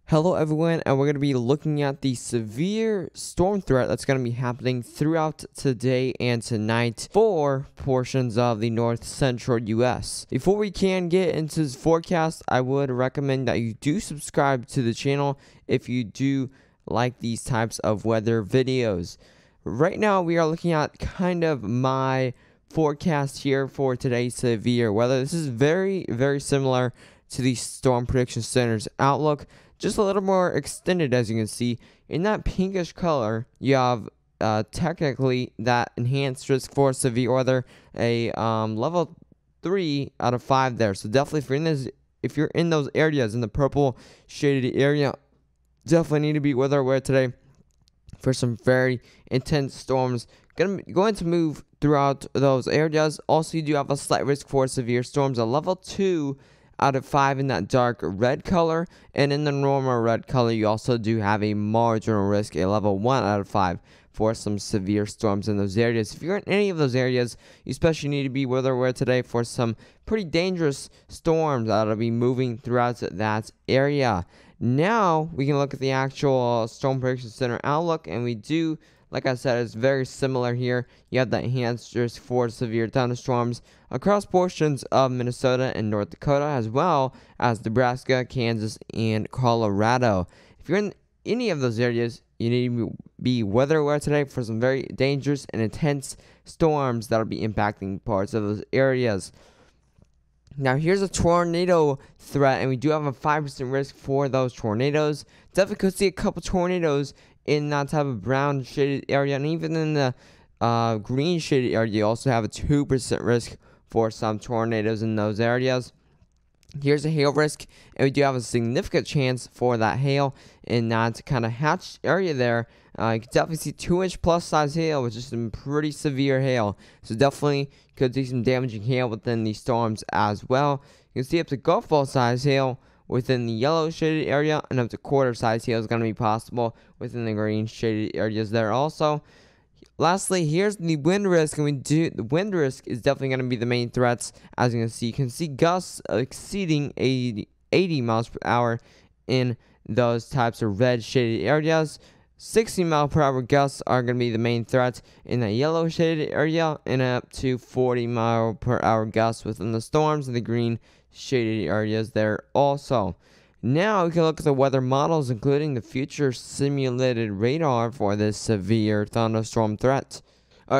Hello everyone, and we're going to be looking at the severe storm threat that's going to be happening throughout today and tonight for portions of the north central US. Before we can get into this forecast, I would recommend that you do subscribe to the channel if you do like these types of weather videos. Right now we are looking at kind of my forecast here for today's severe weather. This is very similar to the Storm Prediction Center's outlook, just a little more extended. As you can see in that pinkish color, you have technically that enhanced risk for severe weather, a level 3 out of 5 there. So definitely if you're in those areas in the purple shaded area, definitely need to be weather aware today for some very intense storms going to move throughout those areas. Also, you do have a slight risk for severe storms, a level 2 out of 5 in that dark red color, and in the normal red color you also do have a marginal risk, a level 1 out of 5 for some severe storms in those areas. If you're in any of those areas, you especially need to be weather aware today for some pretty dangerous storms that'll be moving throughout that area. Now we can look at the actual Storm Prediction Center outlook, and we do, like I said, it's very similar here. You have the enhanced risk for severe thunderstorms across portions of Minnesota and North Dakota, as well as Nebraska, Kansas, and Colorado. If you're in any of those areas, you need to be weather aware today for some very dangerous and intense storms that'll be impacting parts of those areas. Now, here's a tornado threat, and we do have a 5% risk for those tornadoes. Definitely could see a couple tornadoes in that type of brown shaded area, and even in the green shaded area, you also have a 2% risk for some tornadoes in those areas. Here's a hail risk, and we do have a significant chance for that hail in that kind of hatched area there. You can definitely see 2-inch plus size hail, which is some pretty severe hail. So definitely could see some damaging hail within these storms as well. You can see up to golf ball size hail within the yellow shaded area, and up to quarter size hail is going to be possible within the green shaded areas there also. Lastly, here's the wind risk, and the wind risk is definitely going to be the main threats. As you can see gusts exceeding 80 miles per hour in those types of red shaded areas. 60 mile per hour gusts are going to be the main threats in the yellow shaded area, and up to 40 mile per hour gusts within the storms in the green shaded areas there also. Now we can look at the weather models, including the future simulated radar for this severe thunderstorm threat.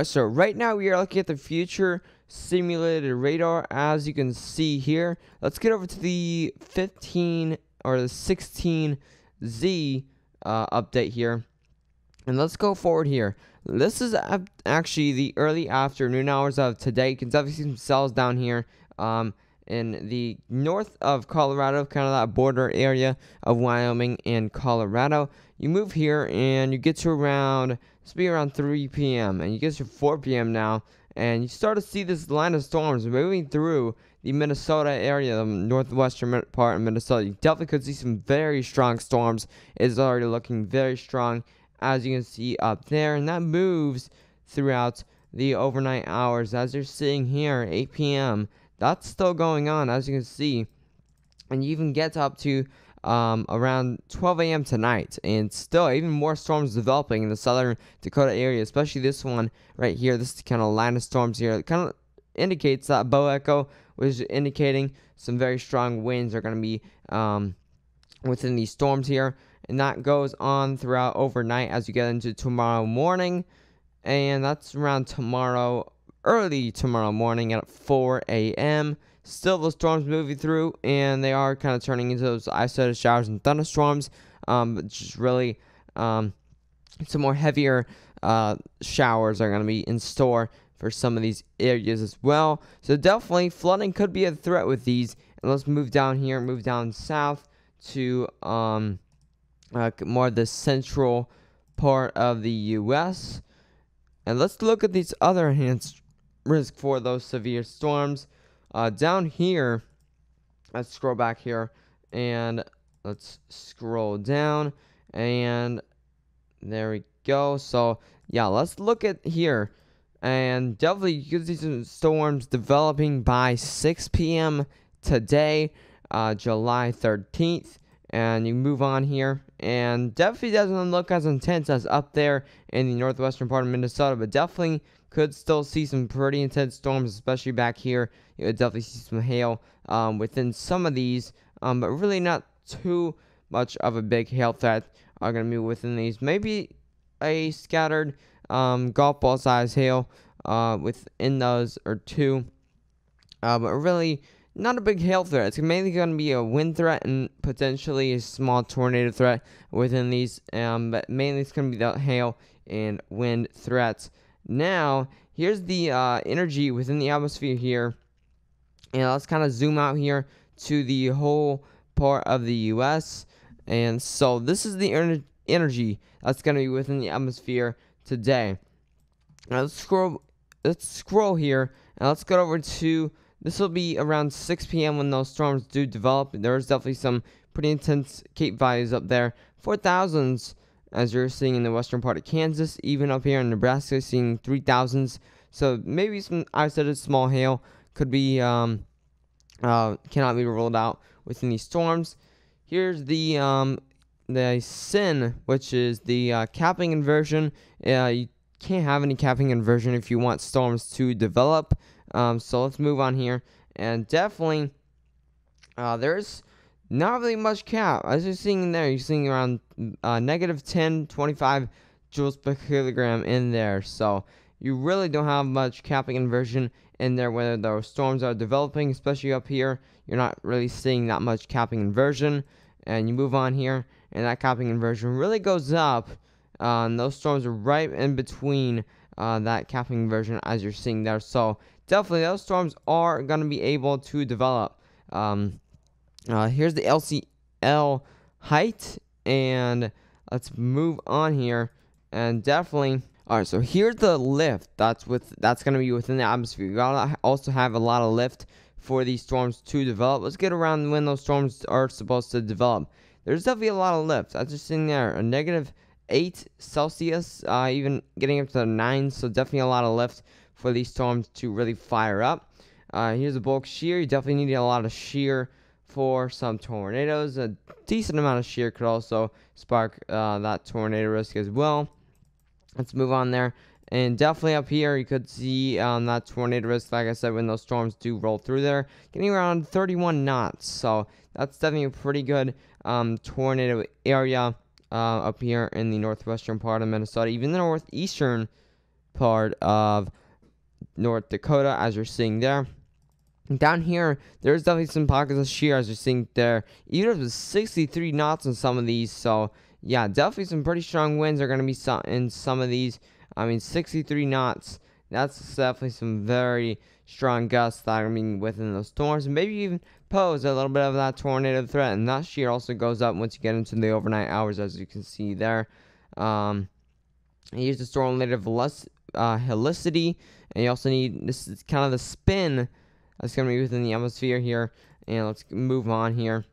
So right now we are looking at the future simulated radar, as you can see here. Let's get over to the 15 or the 16Z update here, and let's go forward here. This is actually the early afternoon hours of today. You can definitely see some cells down here in the north of Colorado, kind of that border area of Wyoming and Colorado. You move here and you get to around, this will be around 3 p.m. and you get to 4 p.m. now, and you start to see this line of storms moving through the Minnesota area, the northwestern part of Minnesota. You definitely could see some very strong storms. It's already looking very strong, as you can see up there, and that moves throughout the overnight hours. As you're seeing here, 8 p.m., that's still going on, as you can see, and you even get up to around 12 a.m. tonight, and still even more storms developing in the southern Dakota area, especially this one right here. This kind of line of storms here, it kind of indicates that bow echo, which is indicating some very strong winds are going to be within these storms here, and that goes on throughout overnight as you get into tomorrow morning, and that's around early tomorrow morning at 4 a.m. Still those storms moving through, and they are kind of turning into those isolated showers and thunderstorms, but just really some more heavier showers are going to be in store for some of these areas as well. So definitely flooding could be a threat with these. And let's move down here, move down south to more of the central part of the U.S. And let's look at these other enhanced risk for those severe storms. Down here, let's scroll back here, and let's scroll down, and there we go. So yeah, let's look at here, and definitely you can see some storms developing by 6 p.m. today, July 13th, and you move on here, and definitely doesn't look as intense as up there in the northwestern part of Minnesota, but definitely could still see some pretty intense storms, especially back here. You would definitely see some hail within some of these, but really not too much of a big hail threat are going to be within these. Maybe a scattered golf ball size hail within those or two, but really not a big hail threat. It's mainly going to be a wind threat and potentially a small tornado threat within these, but mainly it's going to be the hail and wind threats. Now, here's the energy within the atmosphere here, and let's kind of zoom out here to the whole part of the U.S. And so this is the energy that's going to be within the atmosphere today. Now let's scroll here, and let's go over to, this will be around 6 p.m. when those storms do develop. There's definitely some pretty intense Cape values up there. 4,000s, as you're seeing in the western part of Kansas, even up here in Nebraska, seeing 3,000s. So maybe some isolated small hail could be, cannot be ruled out within these storms. Here's the SIN, which is the capping inversion. You can't have any capping inversion if you want storms to develop. So let's move on here, and definitely there's not really much cap. As you're seeing in there, you're seeing around negative 10, 25 joules per kilogram in there. So you really don't have much capping inversion in there whether those storms are developing, especially up here. You're not really seeing that much capping inversion. And you move on here, and that capping inversion really goes up. And those storms are right in between that capping inversion as you're seeing there. So definitely those storms are going to be able to develop. Here's the LCL height, and let's move on here. And definitely, all right, so here's the lift that's going to be within the atmosphere. You gotta also have a lot of lift for these storms to develop. Let's get around when those storms are supposed to develop. There's definitely a lot of lift. That's just sitting there, a negative 8 Celsius, even getting up to 9. So definitely a lot of lift for these storms to really fire up. Here's a bulk shear. You definitely need a lot of shear for some tornadoes. A decent amount of shear could also spark that tornado risk as well. Let's move on there. And definitely up here, you could see that tornado risk, like I said, when those storms do roll through there, getting around 31 knots. So that's definitely a pretty good tornado area up here in the northwestern part of Minnesota, even the northeastern part of North Dakota, as you're seeing there. Down here, there's definitely some pockets of shear, as you're seeing there. Even if it's 63 knots in some of these. So, yeah, definitely some pretty strong winds are going to be in some of these. I mean, 63 knots. That's definitely some very strong gusts that are going to be within those storms. And maybe even pose a little bit of that tornado threat. And that shear also goes up once you get into the overnight hours, as you can see there. Here's the storm-related helicity. And you also need, this is kind of the spin that's going to be within the atmosphere here. And let's move on here.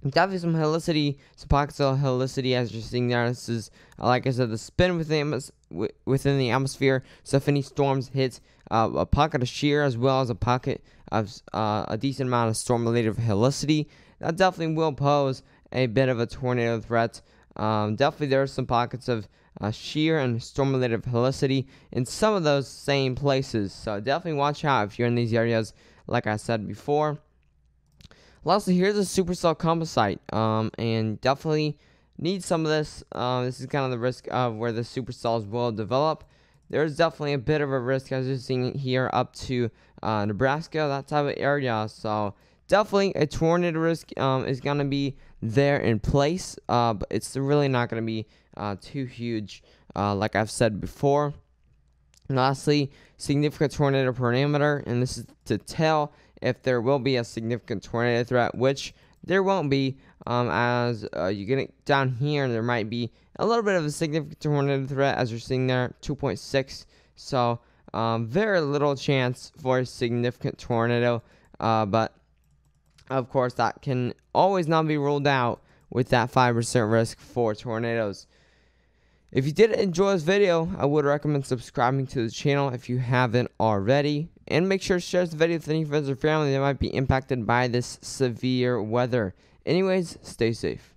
Definitely some helicity, some pockets of helicity, as you're seeing there. This is, like I said, the spin within the atmosphere. So if any storms hit a pocket of shear as well as a pocket of a decent amount of storm-related helicity, that definitely will pose a bit of a tornado threat. Definitely there are some pockets of shear and storm-related helicity in some of those same places. So definitely watch out if you're in these areas, like I said before. Lastly, here's a supercell composite, and definitely need some of this. This is kind of the risk of where the supercells will develop. There's definitely a bit of a risk, as you're seeing here, up to Nebraska, that type of area. So definitely a tornado risk is going to be there in place, but it's really not going to be too huge, like I've said before. And lastly, significant tornado parameter, and this is to tell if there will be a significant tornado threat, which there won't be, as you get it down here, there might be a little bit of a significant tornado threat, as you're seeing there, 2.6. So very little chance for a significant tornado, but of course that can always not be ruled out with that 5% risk for tornadoes. If you did enjoy this video, I would recommend subscribing to the channel if you haven't already. And make sure to share this video with any friends or family that might be impacted by this severe weather. Anyways, stay safe.